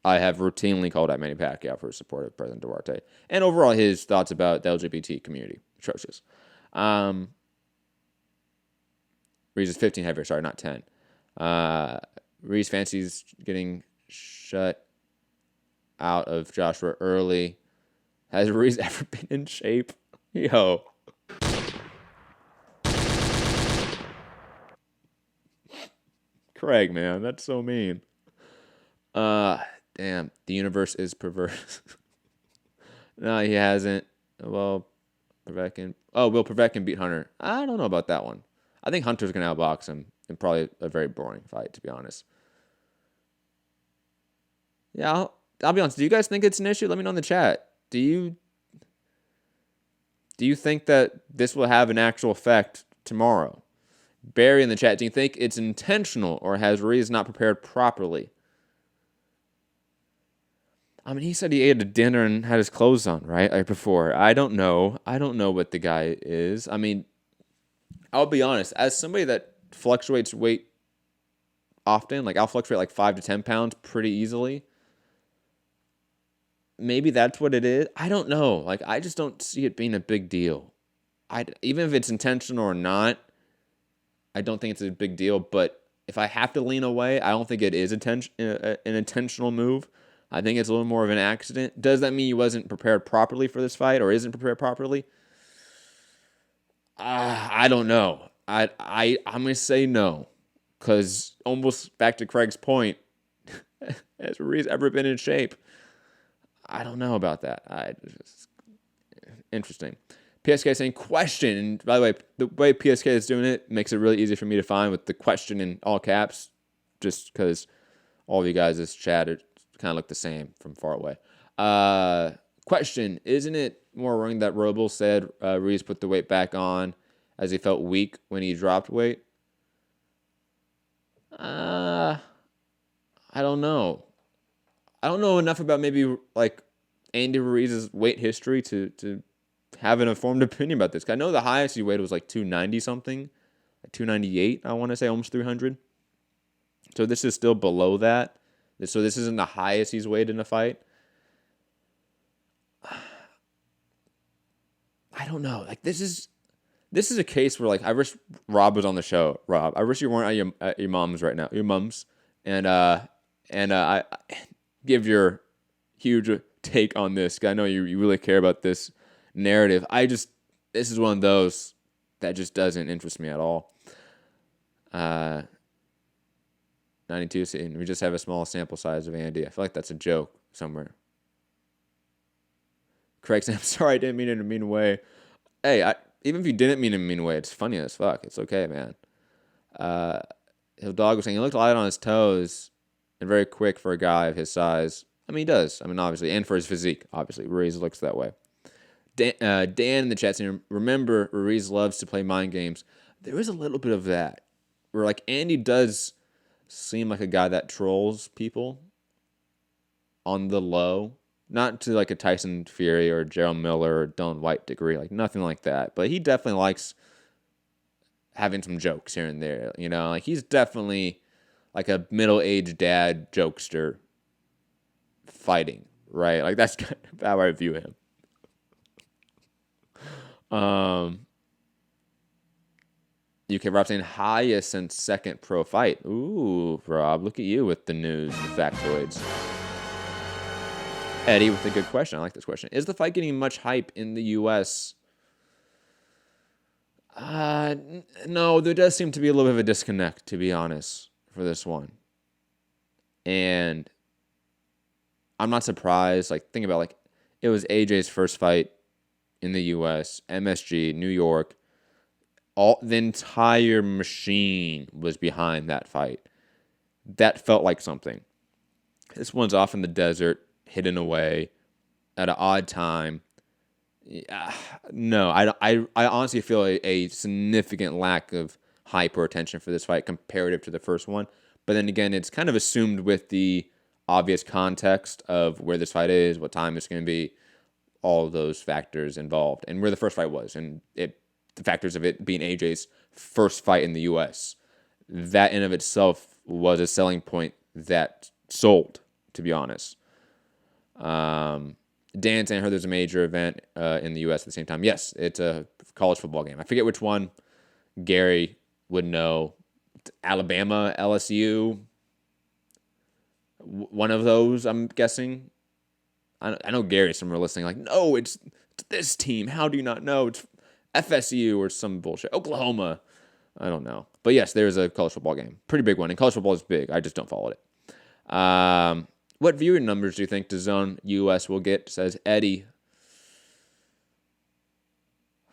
S11: I have routinely called out Manny Pacquiao for his support of President Duarte. And overall, his thoughts about the LGBT community. Atrocious. Ruiz is 15 heavier, sorry, not 10. Ruiz fancies getting shut out of Joshua early. Has Ruiz ever been in shape? Yo. Craig, man, that's so mean. Damn, the universe is perverse. No, he hasn't. Well, Povetkin. Oh, will Povetkin beat Hunter? I don't know about that one. I think Hunter's going to outbox him in probably a very boring fight, to be honest. Yeah, I'll be honest. Do you guys think it's an issue? Let me know in the chat. Do you think that this will have an actual effect tomorrow? Barry in the chat, do you think it's intentional or has Ruiz not prepared properly? I mean, he said he ate a dinner and had his clothes on, right? Like before. I don't know. I don't know what the guy is. I mean, I'll be honest. As somebody that fluctuates weight often, like I'll fluctuate like 5 to 10 pounds pretty easily. Maybe that's what it is. I don't know. Like, I just don't see it being a big deal. Even if it's intentional or not, I don't think it's a big deal. But if I have to lean away, I don't think it is an intentional move. I think it's a little more of an accident. Does that mean he wasn't prepared properly for this fight or isn't prepared properly? I don't know. I'm going to say no. Because almost back to Craig's point, has Ruiz ever been in shape? I don't know about that. Interesting. PSK saying question. And by the way PSK is doing it makes it really easy for me to find with the question in all caps, just because all of you guys' chat kind of look the same from far away. Question. Isn't it more worrying that Robles said Ruiz put the weight back on as he felt weak when he dropped weight? I don't know. I don't know enough about maybe like Andy Ruiz's weight history to have an informed opinion about this. I know the highest he weighed was like 290 something, like 298. I want to say almost 300. So this is still below that. So this isn't the highest he's weighed in a fight. I don't know. Like this is a case where like I wish Rob was on the show. Rob, I wish you weren't at your mom's right now. Your mom's and I give your huge take on this. I know you really care about this narrative. This is one of those that just doesn't interest me at all. 92, and we just have a small sample size of Andy. I feel like that's a joke somewhere. Craig saying, I'm sorry, I didn't mean it in a mean way. Hey, even if you didn't mean it in a mean way, it's funny as fuck. It's okay, man. His dog was saying he looked light on his toes and very quick for a guy of his size. I mean, he does. I mean, obviously. And for his physique, obviously. Ruiz looks that way. Dan in the chat saying, remember, Ruiz loves to play mind games. There is a little bit of that. Where, like, Andy does seem like a guy that trolls people on the low. Not to, like, a Tyson Fury or Gerald Miller or Dillian Whyte degree. Like, nothing like that. But he definitely likes having some jokes here and there. You know, like, he's definitely like a middle-aged dad jokester fighting, right? Like, that's kind of how I view him. UK Rob saying highest since second pro fight. Ooh, Rob, look at you with the news and the factoids. Eddie with a good question. I like this question. Is the fight getting much hype in the U.S.? No, there does seem to be a little bit of a disconnect, to be honest, for this one. And I'm not surprised. Like, think about, like, it was AJ's first fight in the U.S., MSG, New York. The entire machine was behind that fight. That felt like something. This one's off in the desert, hidden away, at an odd time. No, I honestly feel a significant lack of hype or attention for this fight comparative to the first one. But then again, it's kind of assumed with the obvious context of where this fight is, what time it's going to be, all of those factors involved, and where the first fight was, and the factors of it being AJ's first fight in the U.S. that in of itself was a selling point that sold, to be honest. Dan saying, I heard there's a major event in the U.S. at the same time. Yes, it's a college football game. I forget which one. Gary would know. Alabama, LSU, one of those, I'm guessing. I know Gary, some are listening, like, no, it's this team. How do you not know? It's FSU or some bullshit. Oklahoma. I don't know. But yes, there's a college football game. Pretty big one. And college football is big. I just don't follow it. What viewer numbers do you think DAZN US will get? Says Eddie.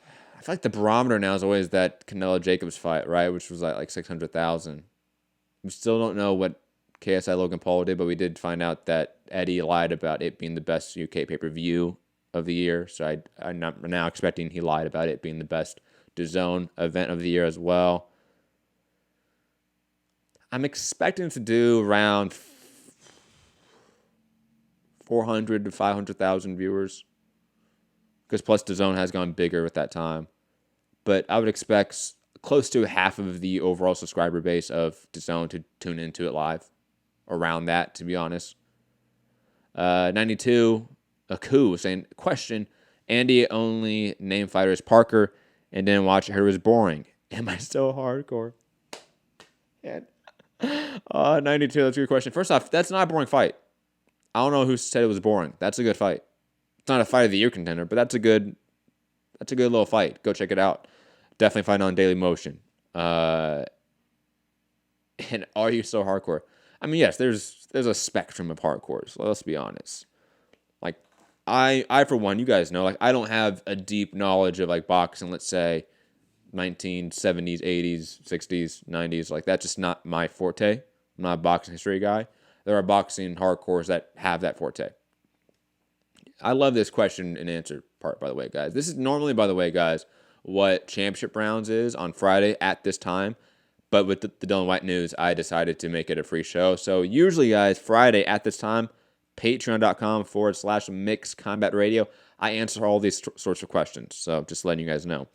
S11: I feel like the barometer now is always that Canelo Jacobs fight, right? Which was like 600,000. We still don't know what KSI Logan Paul did, but we did find out that Eddie lied about it being the best UK pay-per-view of the year. So I'm now expecting he lied about it being the best DAZN event of the year as well. I'm expecting to do around 400 to 500,000 viewers, because plus DAZN has gone bigger with that time. But I would expect close to half of the overall subscriber base of DAZN to tune into it live. Around that, to be honest. 92, a coup saying, question, Andy only named fighters Parker and didn't watch it. Heard it was boring. Am I still hardcore? Yeah. 92, that's a good question. First off, that's not a boring fight. I don't know who said it was boring. That's a good fight. It's not a fight of the year contender, but that's a good little fight. Go check it out. Definitely find it on Daily Motion. And are you so hardcore? I mean, yes, there's a spectrum of hardcores. Let's be honest. Like, I for one, you guys know, like, I don't have a deep knowledge of like boxing. Let's say 1970s, 80s, 60s, 90s. Like, that's just not my forte. I'm not a boxing history guy. There are boxing hardcores that have that forte. I love this question and answer part, by the way, guys. This is normally, by the way, guys, what championship rounds is on Friday at this time. But with the Dillian Whyte news, I decided to make it a free show. So usually, guys, Friday at this time, patreon.com/Mixed Combat Radio. I answer all these sorts of questions. So just letting you guys know.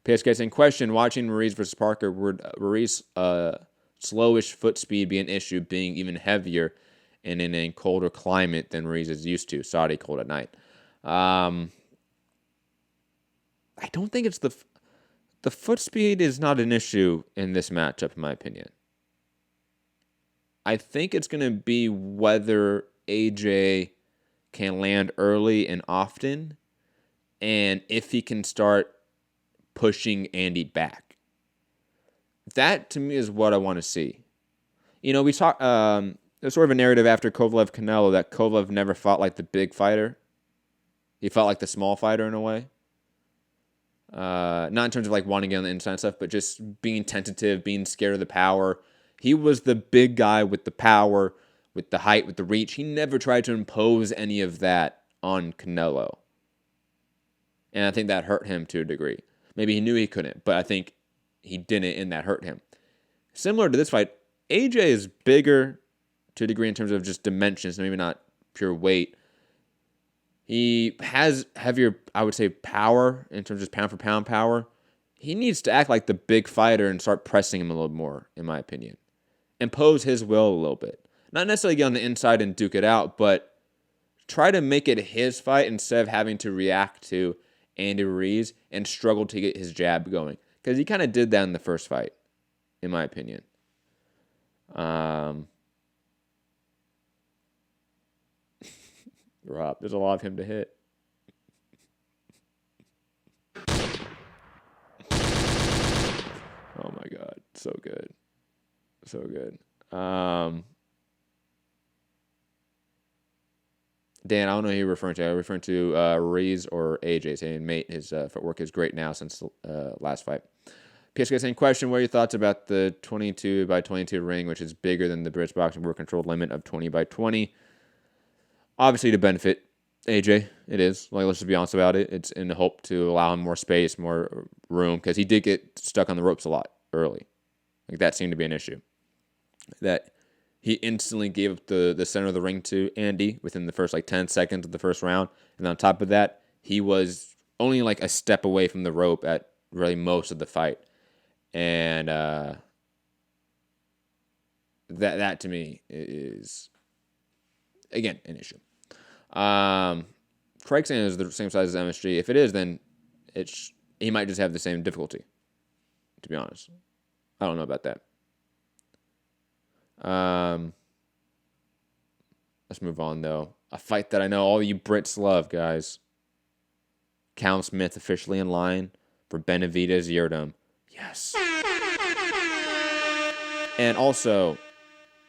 S11: PSK saying, question, watching Ruiz versus Parker, would Ruiz slowish foot speed be an issue, being even heavier and in a colder climate than Ruiz is used to? Saudi cold at night. I don't think it's the foot speed is not an issue in this matchup, in my opinion. I think it's going to be whether AJ can land early and often, and if he can start pushing Andy back. That, to me, is what I want to see. You know, we talk. There's sort of a narrative after Kovalev-Canelo that Kovalev never fought like the big fighter. He fought like the small fighter in a way. Not in terms of like wanting to get on the inside and stuff, but just being tentative, being scared of the power. He was the big guy with the power, with the height, with the reach. He never tried to impose any of that on Canelo. And I think that hurt him to a degree. Maybe he knew he couldn't, but I think he didn't, and that hurt him. Similar to this fight, AJ is bigger to a degree in terms of just dimensions, maybe not pure weight. He has heavier, I would say, power in terms of pound for pound power. He needs to act like the big fighter and start pressing him a little more, in my opinion. Impose his will a little bit. Not necessarily get on the inside and duke it out, but try to make it his fight instead of having to react to Andy Ruiz and struggle to get his jab going. Because he kind of did that in the first fight, in my opinion. Rob, there's a lot of him to hit. Oh my God, so good. So good. Dan, I don't know who you're referring to. I'm referring to Ruiz or AJ, saying, mate, his footwork is great now since last fight. PSK saying, question, what are your thoughts about the 22 by 22 ring, which is bigger than the British boxing world control limit of 20 by 20? Obviously, to benefit AJ, it is. Like, let's just be honest about it. It's in the hope to allow him more space, more room, because he did get stuck on the ropes a lot early. Like, that seemed to be an issue. That he instantly gave up the center of the ring to Andy within the first, 10 seconds of the first round. And on top of that, he was only, a step away from the rope at really most of the fight. And that to me is, again, an issue. Craig saying is the same size as MSG. If it is, then he might just have the same difficulty, to be honest. I don't know about that. Let's move on, though. A fight that I know all you Brits love, guys. Callum Smith officially in line for Benavidez Yildirim. Yes. And also,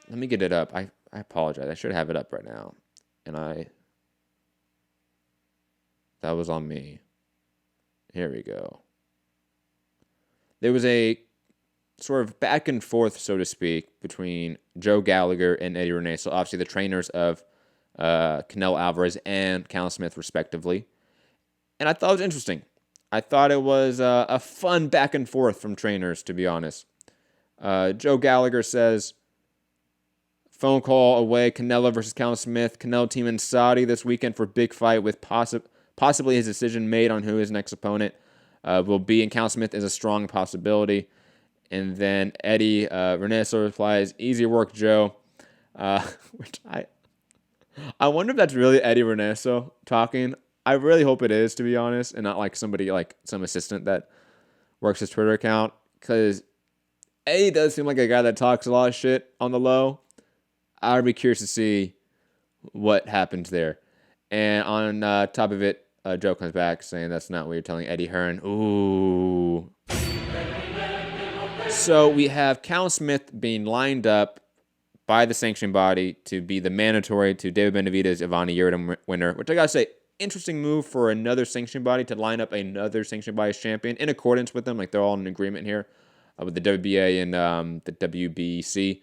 S11: let me get it up. I apologize. I should have it up right now. And that was on me. Here we go. There was a sort of back and forth, so to speak, between Joe Gallagher and Eddie Reynoso, obviously the trainers of Canelo Alvarez and Callum Smith, respectively. And I thought it was interesting. I thought it was a fun back and forth from trainers, to be honest. Joe Gallagher says, phone call away, Canelo versus Callum Smith. Canelo team in Saudi this weekend for big fight with possibly his decision made on who his next opponent will be. And Callum Smith is a strong possibility. And then Eddie Reynoso replies, easy work, Joe. Which I wonder if that's really Eddie Reynoso talking. I really hope it is, to be honest, and not like somebody like some assistant that works his Twitter account. Because Eddie does seem like a guy that talks a lot of shit on the low. I'd be curious to see what happens there. And on top of it, Joe comes back saying that's not what you're telling Eddie Hearn. Ooh. So we have Callum Smith being lined up by the sanctioning body to be the mandatory to David Benavidez Ivana Yildirim winner, which I gotta say, interesting move for another sanctioning body to line up another sanctioning body champion in accordance with them. Like they're all in agreement here with the WBA and the WBC.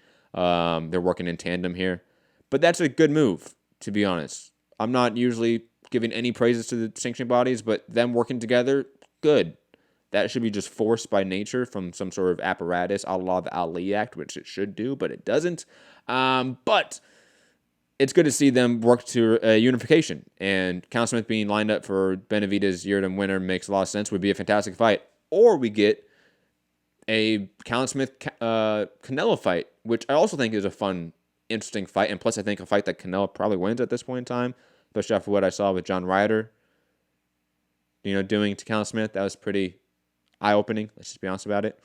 S11: They're working in tandem here. But that's a good move, to be honest. I'm not usually giving any praises to the sanctioning bodies, but them working together, good. That should be just forced by nature from some sort of apparatus, a la the Ali Act, which it should do, but it doesn't. But it's good to see them work to unification. And Callum Smith being lined up for Benavidez Yildirim winner makes a lot of sense. Would be a fantastic fight. Or we get a Callum Smith Canelo fight, which I also think is a fun, interesting fight. And plus, I think a fight that Canelo probably wins at this point in time, especially after what I saw with John Ryder, doing to Callum Smith. That was pretty eye-opening. Let's just be honest about it.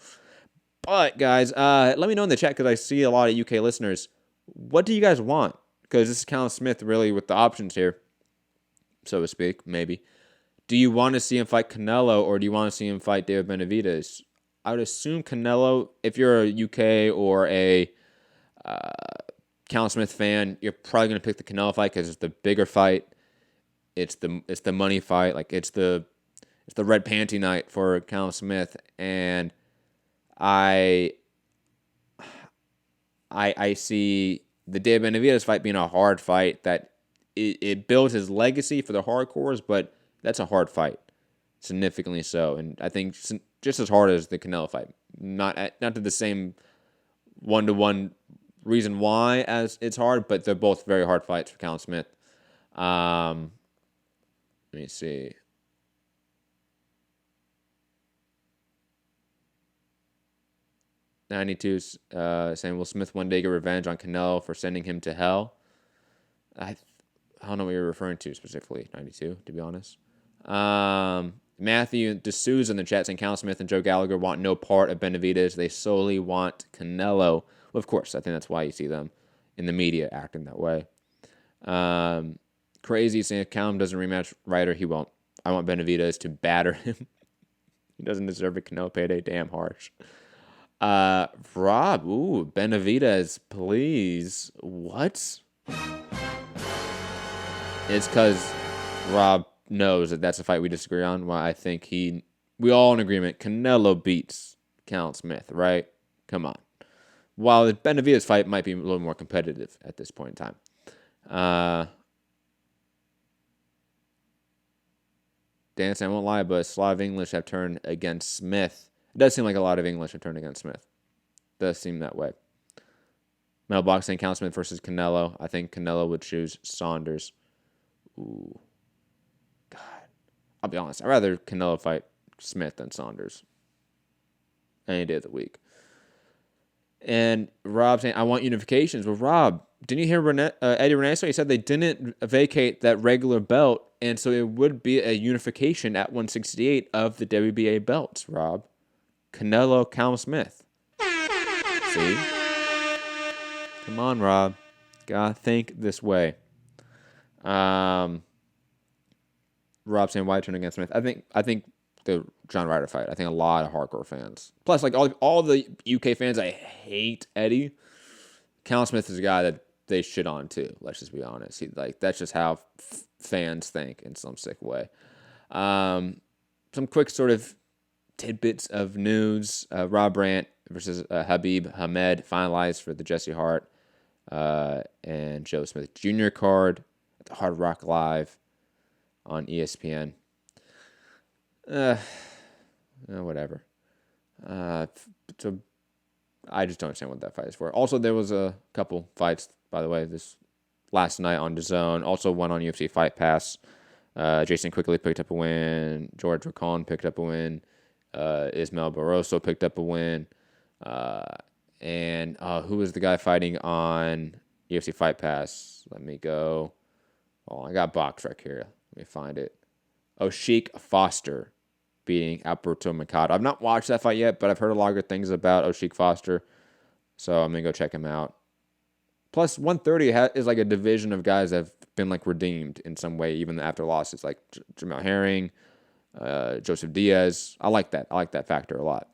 S11: But, guys, let me know in the chat, because I see a lot of UK listeners. What do you guys want? Because this is Callum Smith really with the options here, so to speak, maybe. Do you want to see him fight Canelo, or do you want to see him fight David Benavidez? I would assume Canelo. If you're a UK or a Callum Smith fan, you're probably going to pick the Canelo fight because it's the bigger fight. It's the money fight. Like it's the red panty night for Callum Smith, and I see the David Benavidez fight being a hard fight that it builds his legacy for the hardcores, but that's a hard fight, significantly so, and I think just as hard as the Canelo fight. Not to the same 1-to-1 reason why as it's hard, but they're both very hard fights for Callum Smith. Let me see. '92 saying, will Smith one day get revenge on Canelo for sending him to hell? I don't know what you're referring to specifically, 92, to be honest. Matthew D'Souza in the chat saying Callum Smith and Joe Gallagher want no part of Benavidez. They solely want Canelo. Well, of course, I think that's why you see them in the media acting that way. Crazy saying if Callum doesn't rematch Ryder, he won't. I want Benavidez to batter him. He doesn't deserve a Canelo payday. Damn harsh. Rob, Benavidez, please. What? It's because Rob knows that that's a fight we disagree on. Well, I think we all in agreement. Canelo beats Callum Smith, right? Come on. While the Benavidez fight might be a little more competitive at this point in time. Dan said, I won't lie, but a lot of English have turned against Smith. It does seem like a lot of English have turned against Smith. It does seem that way. Mailbox saying Callum Smith versus Canelo. I think Canelo would choose Saunders. Ooh. God. I'll be honest. I'd rather Canelo fight Smith than Saunders. Any day of the week. And Rob saying, I want unifications. Well, Rob, didn't you hear Eddie Reneso? He said they didn't vacate that regular belt, and so it would be a unification at 168 of the WBA belts, Rob. Canelo, Callum Smith. See? Come on, Rob. Gotta think this way. Rob saying, why turn against Smith? I think the John Ryder fight. I think a lot of hardcore fans. Plus, like all the UK fans, I hate Eddie. Callum Smith is a guy that they shit on too. Let's just be honest. That's just how fans think in some sick way. Some quick sort of tidbits of news. Rob Brandt versus Habib Hamed finalized for the Jesse Hart and Joe Smith Jr. card at the Hard Rock Live on ESPN. Whatever. So I just don't understand what that fight is for. Also, there was a couple fights, by the way, this last night on DAZN. Also one on UFC Fight Pass. Jason Quigley picked up a win. George Racon picked up a win. Ismael Barroso picked up a win. And who was the guy fighting on UFC Fight Pass? Let me go. Oh, I got BoxRec here. Let me find it. Oshik Foster beating Alberto Mercado. I've not watched that fight yet, but I've heard a lot of good things about Oshik Foster, so I'm going to go check him out. Plus, 130 is like a division of guys that have been like redeemed in some way, even after losses, like Jamel Herring, Joseph Diaz. I like that. I like that factor a lot.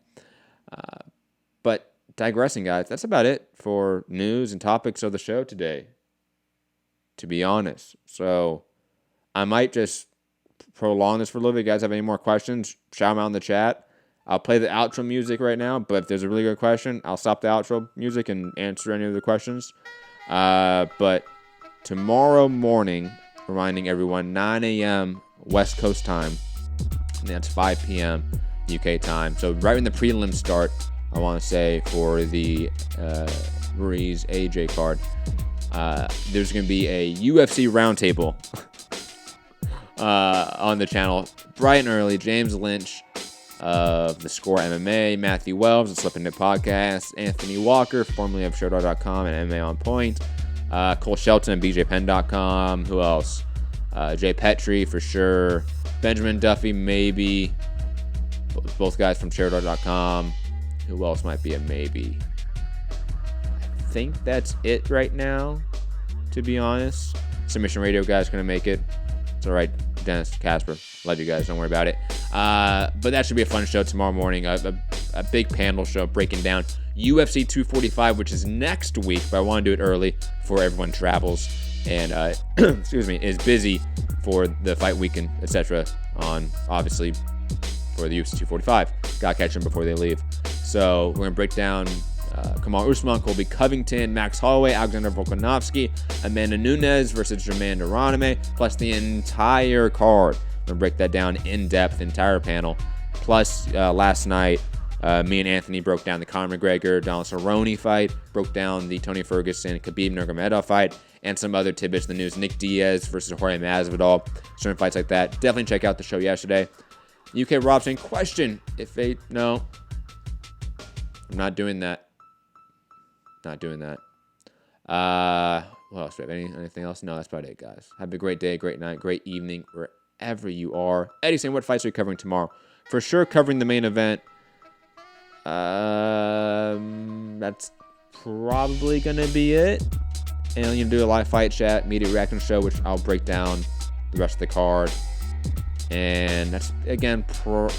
S11: But digressing, guys, that's about it for news and topics of the show today, to be honest. So I might just prolong this for a little bit. If you guys have any more questions, shout them out in the chat. I'll play the outro music right now, but if there's a really good question, I'll stop the outro music and answer any of the questions. But tomorrow morning, reminding everyone, 9 a.m. West Coast time, and that's 5 p.m. UK time. So right when the prelims start, I want to say for the Ruiz AJ card, there's going to be a UFC roundtable on the channel bright and early. James Lynch of The Score MMA, Matthew Wells of Slip Into Podcast, Anthony Walker, formerly of Showdog.com and MMAonPoint, Cole Shelton of BJPenn.com. Who else? Jay Petrie for sure. Benjamin Duffy, maybe. Both guys from Showdog.com. Who else might be a maybe? I think that's it right now, to be honest. Submission Radio guys going to make it. It's all right, Dennis, Casper. Love you guys. Don't worry about it. But that should be a fun show tomorrow morning. A big panel show breaking down UFC 245, which is next week. But I want to do it early before everyone travels and is busy for the fight weekend, etc. On obviously for the UFC 245. Gotta catch them before they leave. So we're gonna break down Kamaru Usman, Colby Covington, Max Holloway, Alexander Volkanovski, Amanda Nunes versus Jermaine Duraname, plus the entire card. We're going to break that down in depth, entire panel. Plus, last night, me and Anthony broke down the Conor McGregor, Donald Cerrone fight, broke down the Tony Ferguson, Khabib Nurmagomedov fight, and some other tidbits in the news. Nick Diaz versus Jorge Masvidal, certain fights like that. Definitely check out the show yesterday. UK Rob saying, question, no, I'm not doing that. Not doing that. What else? Do we have anything else? No, that's about it, guys. Have a great day, great night, great evening, wherever you are. Eddie saying, what fights are you covering tomorrow? For sure, covering the main event. That's probably gonna be it. And I'm gonna do a live fight chat, media reaction show, which I'll break down the rest of the card. And that's again I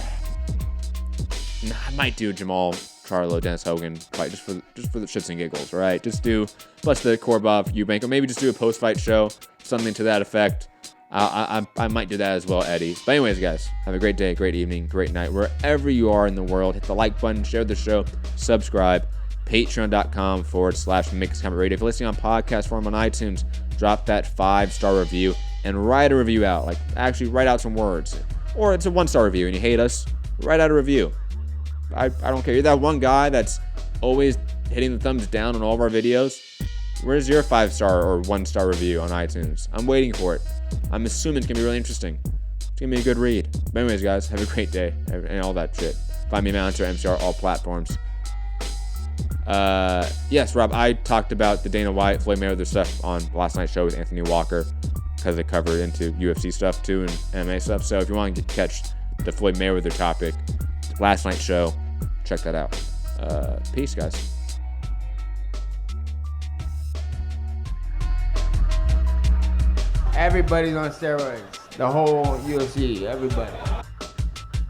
S11: might do Jamal Charlo, Dennis Hogan fight just for the shits and giggles, right? Just do plus the Korbov Eubank, or maybe just do a post-fight show, something to that effect. I might do that as well, Eddie. But anyways, guys, have a great day, great evening, great night, wherever you are in the world. Hit the like button, share the show, subscribe. Patreon.com/Mixed Comment Radio. If you're listening on podcast form on iTunes, drop that 5-star review and write a review out. Like, actually write out some words. Or it's a 1-star review and you hate us, write out a review. I don't care. You're that one guy that's always hitting the thumbs down on all of our videos. Where's your 5-star or 1-star review on iTunes? I'm waiting for it. I'm assuming it's going to be really interesting. It's going to be a good read. But anyways, guys, have a great day and all that shit. Find me on MMAonPoint, MCR, all platforms. Yes, Rob, I talked about the Dana White, Floyd Mayweather stuff on last night's show with Anthony Walker because it covered into UFC stuff too and MMA stuff. So if you want to catch the Floyd Mayweather topic, last night's show, check that out. Peace, guys.
S12: Everybody's on steroids. The whole UFC, everybody.